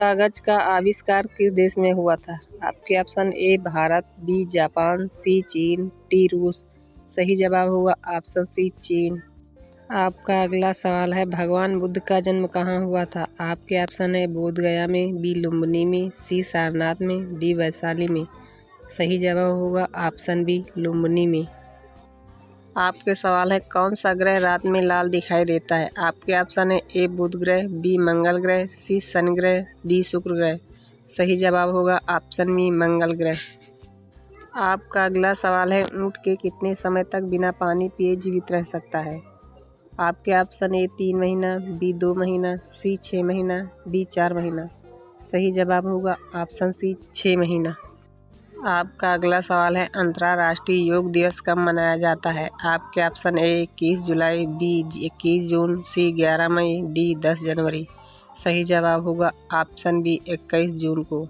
कागज का आविष्कार किस देश में हुआ था? आपके option A Bharat, B Japan, C चीन, डी रूस। सही जवाब होगा ऑप्शन सी चीन। आपका अगला सवाल है, भगवान बुद्ध का जन्म कहाँ हुआ था? आपके ऑप्शन है बोध गया में, बी लुम्बिनी में, सी सारनाथ में, डी वैशाली में। सही जवाब होगा ऑप्शन बी लुम्बिनी में। आपके सवाल है, कौन सा ग्रह रात में लाल दिखाई देता है? आपके ऑप्शन है ए बुध ग्रह, बी मंगल ग्रह, सी शनि ग्रह, डी शुक्र ग्रह। सही जवाब होगा ऑप्शन बी मंगल ग्रह। आपका अगला सवाल है, ऊँट के कितने समय तक बिना पानी पिए जीवित रह सकता है? आपके ऑप्शन ए 3 महीना, बी 2 महीना, सी 6 महीना, डी 4 महीना। सही जवाब होगा ऑप्शन सी 6 महीना। आपका अगला सवाल है, अंतर्राष्ट्रीय योग दिवस कब मनाया जाता है? आपके ऑप्शन ए 21 जुलाई, बी 21 जून, सी 11 मई, डी 10 जनवरी। सही जवाब होगा ऑप्शन बी 21 जून को।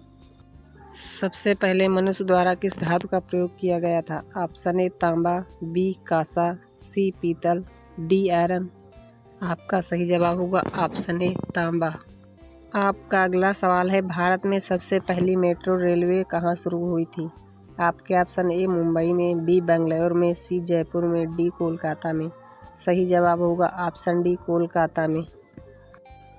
सबसे पहले मनुष्य द्वारा किस धातु का प्रयोग किया गया था? ऑप्शन ए तांबा, बी कांसा, सी पीतल, डी आयरन। आपका सही जवाब होगा ऑप्शन ए तांबा। आपका अगला सवाल है, भारत में सबसे पहली मेट्रो रेलवे कहाँ शुरू हुई थी? आपके ऑप्शन ए मुंबई में, बी बेंगलुरु में, सी जयपुर में, डी कोलकाता में। सही जवाब होगा ऑप्शन डी कोलकाता में।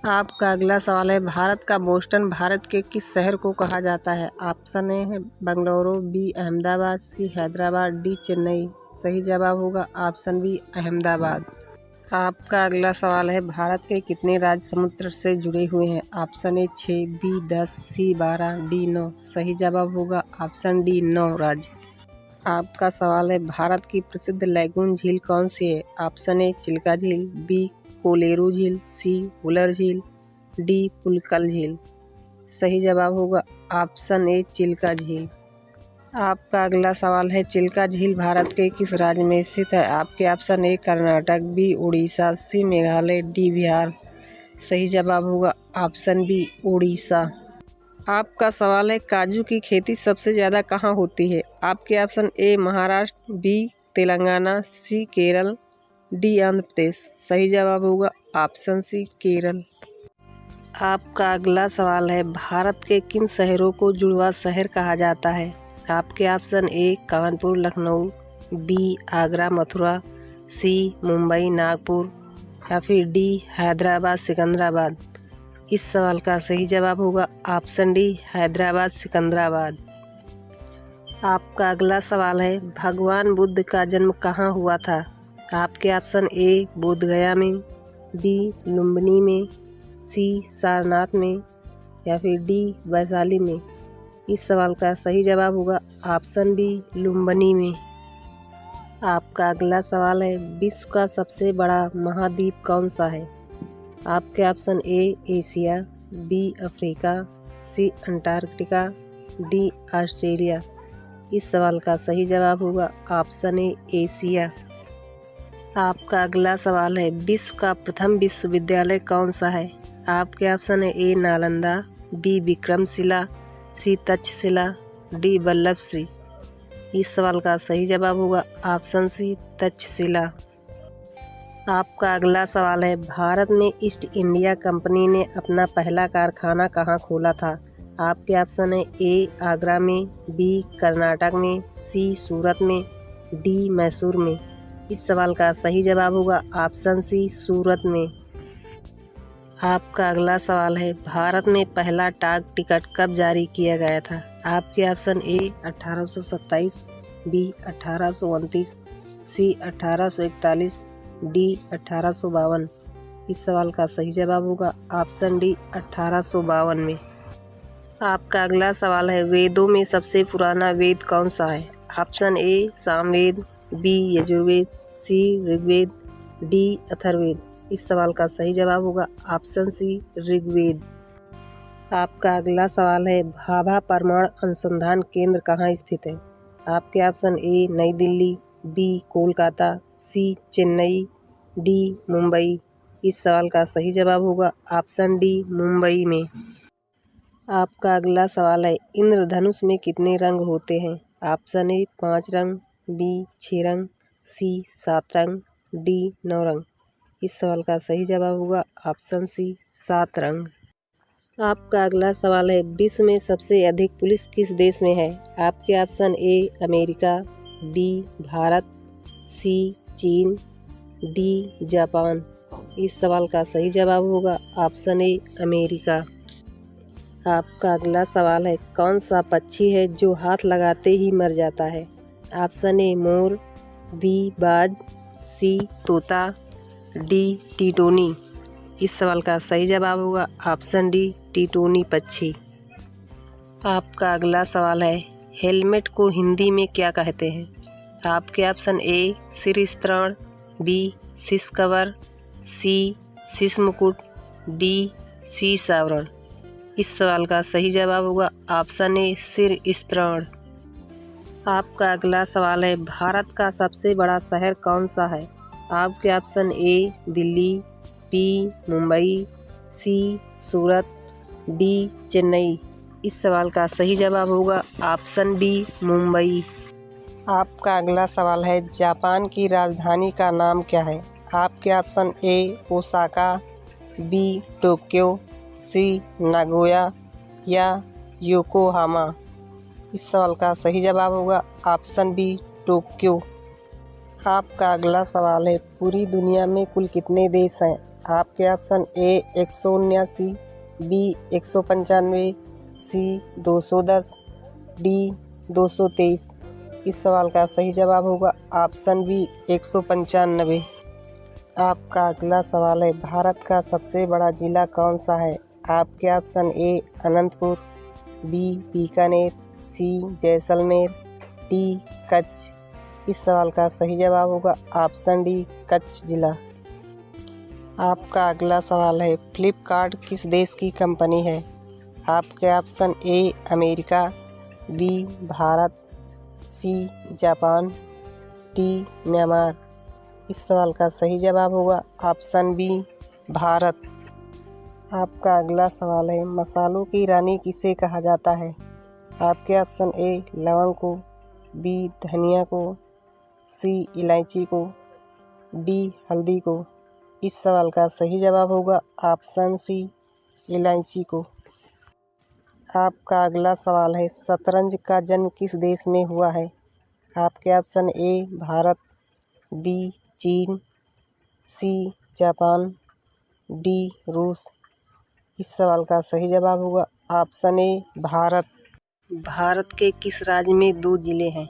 आपका अगला सवाल है, भारत का बोस्टन भारत के किस शहर को कहा जाता है? ऑप्शन ए है बेंगलुरु, बी अहमदाबाद, सी हैदराबाद, डी चेन्नई। सही जवाब होगा ऑप्शन बी अहमदाबाद। आपका अगला सवाल है, भारत के कितने राज्य समुद्र से जुड़े हुए हैं? Option A 6, B 10, C 12, D 9। सही जवाब होगा ऑप्शन डी 9 राज्य। आपका सवाल है, भारत की प्रसिद्ध लैगून झील कौन सी है? ऑप्शन ए चिल्का झील, बी कोलेरू झील, सी वुलर झील, डी पुलकल झील। सही जवाब होगा ऑप्शन ए चिल्का झील। आपका अगला सवाल है, चिल्का झील भारत के किस राज्य में स्थित है? आपके option A Karnataka, B Orissa, C Meghalaya, D Bihar. सही जवाब होगा ऑप्शन बी उड़ीसा। आपका सवाल है, काजू की खेती सबसे ज़्यादा कहाँ होती है? आपके option A Maharashtra, B Telangana, C Kerala, D Andhra Pradesh. सही जवाब होगा ऑप्शन सी केरल। आपका अगला सवाल है, भारत के किन शहरों को जुड़वा शहर कहा जाता है? आपके option A Kanpur Lucknow, B Agra Mathura, C Mumbai Nagpur, या फिर डी हैदराबाद सिकंदराबाद। इस सवाल का सही जवाब होगा ऑप्शन डी हैदराबाद सिकंदराबाद। आपका अगला सवाल है, भगवान बुद्ध का जन्म कहाँ हुआ था? आपके ऑप्शन ए बोध गया में, बी लुम्बिनी में, सी सारनाथ में, या फिर डी वैशाली में। इस सवाल का सही जवाब होगा ऑप्शन बी लुम्बिनी में। आपका अगला सवाल है, विश्व का सबसे बड़ा महाद्वीप कौन सा है? आपके option A Asia, B Africa, C Antarctica, D Australia. इस सवाल का सही जवाब होगा ऑप्शन ए एशिया। आपका अगला सवाल है, विश्व का प्रथम विश्वविद्यालय कौन सा है? आपके ऑप्शन है ए नालंदा, बी विक्रमशिला, सी तक्षशिला, डी वल्लभश्री। इस सवाल का सही जवाब होगा ऑप्शन सी तक्षशिला। आपका अगला सवाल है, भारत में ईस्ट इंडिया कंपनी ने अपना पहला कारखाना कहाँ खोला था? आपके ऑप्शन है ए आगरा में, बी कर्नाटक में, सी सूरत में, डी मैसूर में। इस सवाल का सही जवाब होगा ऑप्शन सी सूरत में। आपका अगला सवाल है, भारत में पहला डाक टिकट कब जारी किया गया था? आपके option A 1827, B 1829, C 1841, D 1852। इस सवाल का सही जवाब होगा ऑप्शन डी 1852 में। आपका अगला सवाल है, वेदों में सबसे पुराना वेद कौन सा है? Option A Samaveda, B Yajurveda, C Rigveda, D Atharvaveda. इस सवाल का सही जवाब होगा ऑप्शन सी ऋग्वेद। आपका अगला सवाल है, भाभा परमाणु अनुसंधान केंद्र कहाँ स्थित है? आपके ऑप्शन ए नई दिल्ली, बी कोलकाता, सी चेन्नई, डी मुंबई। इस सवाल का सही जवाब होगा ऑप्शन डी मुंबई में। आपका अगला सवाल है, इंद्रधनुष में कितने रंग होते हैं? ऑप्शन ए 5 रंग, बी 6 रंग, सी 7 रंग, डी 9 रंग। इस सवाल का सही जवाब होगा ऑप्शन सी 7 रंग। आपका अगला सवाल है, विश्व में सबसे अधिक पुलिस किस देश में है? आपके option A America, B Bharat, C चीन, डी जापान। इस सवाल का सही जवाब होगा ऑप्शन ए अमेरिका। आपका अगला सवाल है, कौन सा पक्षी है जो हाथ लगाते ही मर जाता है? ऑप्शन ए मोर, बी बाज, सी तोता, डी टिटोनी। इस सवाल का सही जवाब होगा ऑप्शन डी टिटोनी पक्षी। आपका अगला सवाल है, हेलमेट को हिंदी में क्या कहते हैं? आपके ऑप्शन ए सिर स्तरण, बी शीश कवर, सी शीश मुकुट, डी शीश आवरण। इस सवाल का सही जवाब होगा ऑप्शन ए सिर स्तरण। आपका अगला सवाल है, भारत का सबसे बड़ा शहर कौन सा है? आपके option A Delhi, B Mumbai, C Surat, D Chennai. इस सवाल का सही जवाब होगा ऑप्शन बी मुंबई। आपका अगला सवाल है, जापान की राजधानी का नाम क्या है? आपके option A Osaka, B Tokyo, C Nagoya या योकोहामा। इस सवाल का सही जवाब होगा ऑप्शन बी टोक्यो। आपका अगला सवाल है, पूरी दुनिया में कुल कितने देश हैं? आपके option A 179, B 195, C 210, D 223। इस सवाल का सही जवाब होगा ऑप्शन बी 195। आपका अगला सवाल है, भारत का सबसे बड़ा जिला कौन सा है? आपके option A Anantapur, B Bikaner, C Jaisalmer, D Kutch. इस सवाल का सही जवाब होगा ऑप्शन डी कच्छ जिला। आपका अगला सवाल है, फ्लिपकार्ट किस देश की कंपनी है? आपके option A America, B Bharat, C Japan, D Myanmar. इस सवाल का सही जवाब होगा ऑप्शन बी भारत। आपका अगला सवाल है, मसालों की रानी किसे कहा जाता है? आपके ऑप्शन ए लवंग को, बी धनिया को, सी इलायची को, डी हल्दी को। इस सवाल का सही जवाब होगा ऑप्शन सी इलायची को। आपका अगला सवाल है, शतरंज का जन्म किस देश में हुआ है? आपके ऑप्शन ए भारत, बी चीन, सी जापान, डी रूस। इस सवाल का सही जवाब होगा ऑप्शन ए भारत। भारत के किस राज्य में 2 जिले हैं?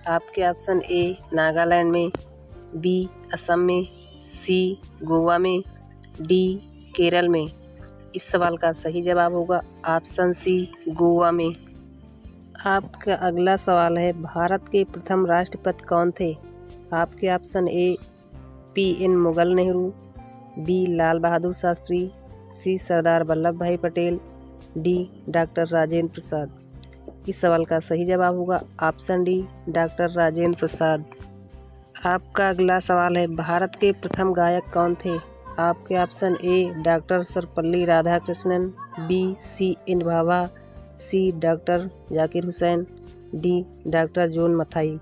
आपके ऑप्शन ए नागालैंड में, बी असम में, सी गोवा में, डी केरल में। इस सवाल का सही जवाब होगा ऑप्शन सी गोवा में। आपका अगला सवाल है, भारत के प्रथम राष्ट्रपति कौन थे? आपके ऑप्शन ए पी.एन. मुगल Nehru, B Lal Bahadur Shastri, C Sardar Vallabh Bhai Patel, D doctor Rajendra Prasad. इस सवाल का सही जवाब होगा option D doctor Rajendra Prasad. आपका अगला सवाल है, भारत के प्रथम गायक कौन थे? आपके option A doctor Sarvepalli Radhakrishnan, B C N. Bhabha, C doctor Zakir Hussain, D doctor John Mathai.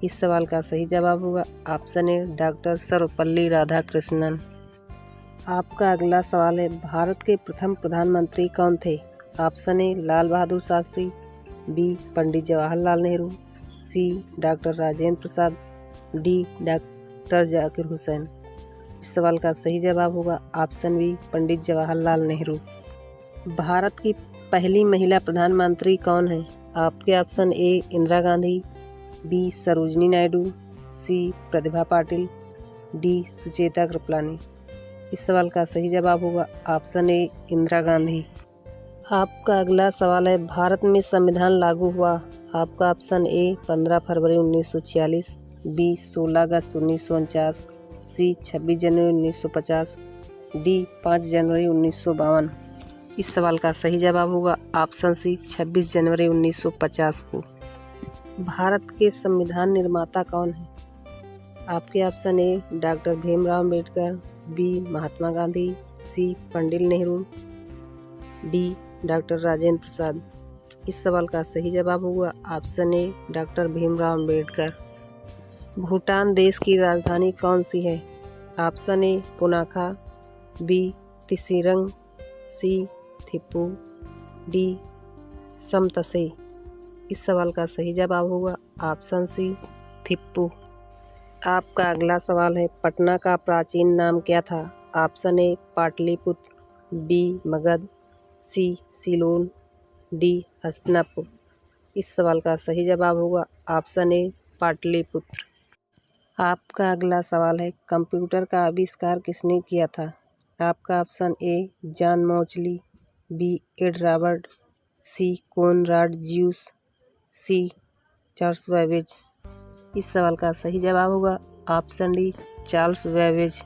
इस सवाल का सही जवाब होगा option A doctor Sarvepalli Radhakrishnan. आपका अगला सवाल है, भारत के प्रथम प्रधानमंत्री कौन थे? Option A Lal Bahadur Shastri, B Pandit Jawaharlal Nehru, C doctor Rajendra Prasad, D doctor Zakir Hussain. इस सवाल का सही जवाब होगा ऑप्शन बी पंडित जवाहरलाल नेहरू। भारत की पहली महिला प्रधानमंत्री कौन है? आपके option A Indira Gandhi, B Sarojini Naidu, C Pratibha Patil, D Sucheta Kripalani. इस सवाल का सही जवाब होगा ऑप्शन ए इंदिरा गांधी। आपका अगला सवाल है, भारत में संविधान लागू हुआ? आपका ऑप्शन ए 15 फरवरी 1946, बी 16 अगस्त 1949, सी 26 जनवरी 1950, डी 5 जनवरी 1952। इस सवाल का सही जवाब होगा ऑप्शन सी 26 जनवरी 1950 को। भारत के संविधान निर्माता कौन है? आपके option A doctor Bhimrao Ambedkar, B Mahatma Gandhi, C Pandit Nehru, D doctor Rajendra Prasad. इस सवाल का सही जवाब होगा option A doctor Bhimrao Ambedkar. Bhutan देश की राजधानी कौन सी है? Option A Punakha, B Tsirang, C Thimphu, D Samtse. इस सवाल का सही जवाब होगा ऑप्शन सी थिप्पू। आपका अगला सवाल है, पटना का प्राचीन नाम क्या था? Option A Pataliputra, B Magadh, C Ceylon, D Hastinapur. इस सवाल का सही जवाब होगा ऑप्शन ए पाटलिपुत्र। आपका अगला सवाल है, कंप्यूटर का आविष्कार किसने किया था? आपका option A John Mauchly, B Ed Robert, C Konrad Zuse, C Charles Babbage. इस सवाल का सही जवाब होगा ऑप्शन डी चार्ल्स बेबेज।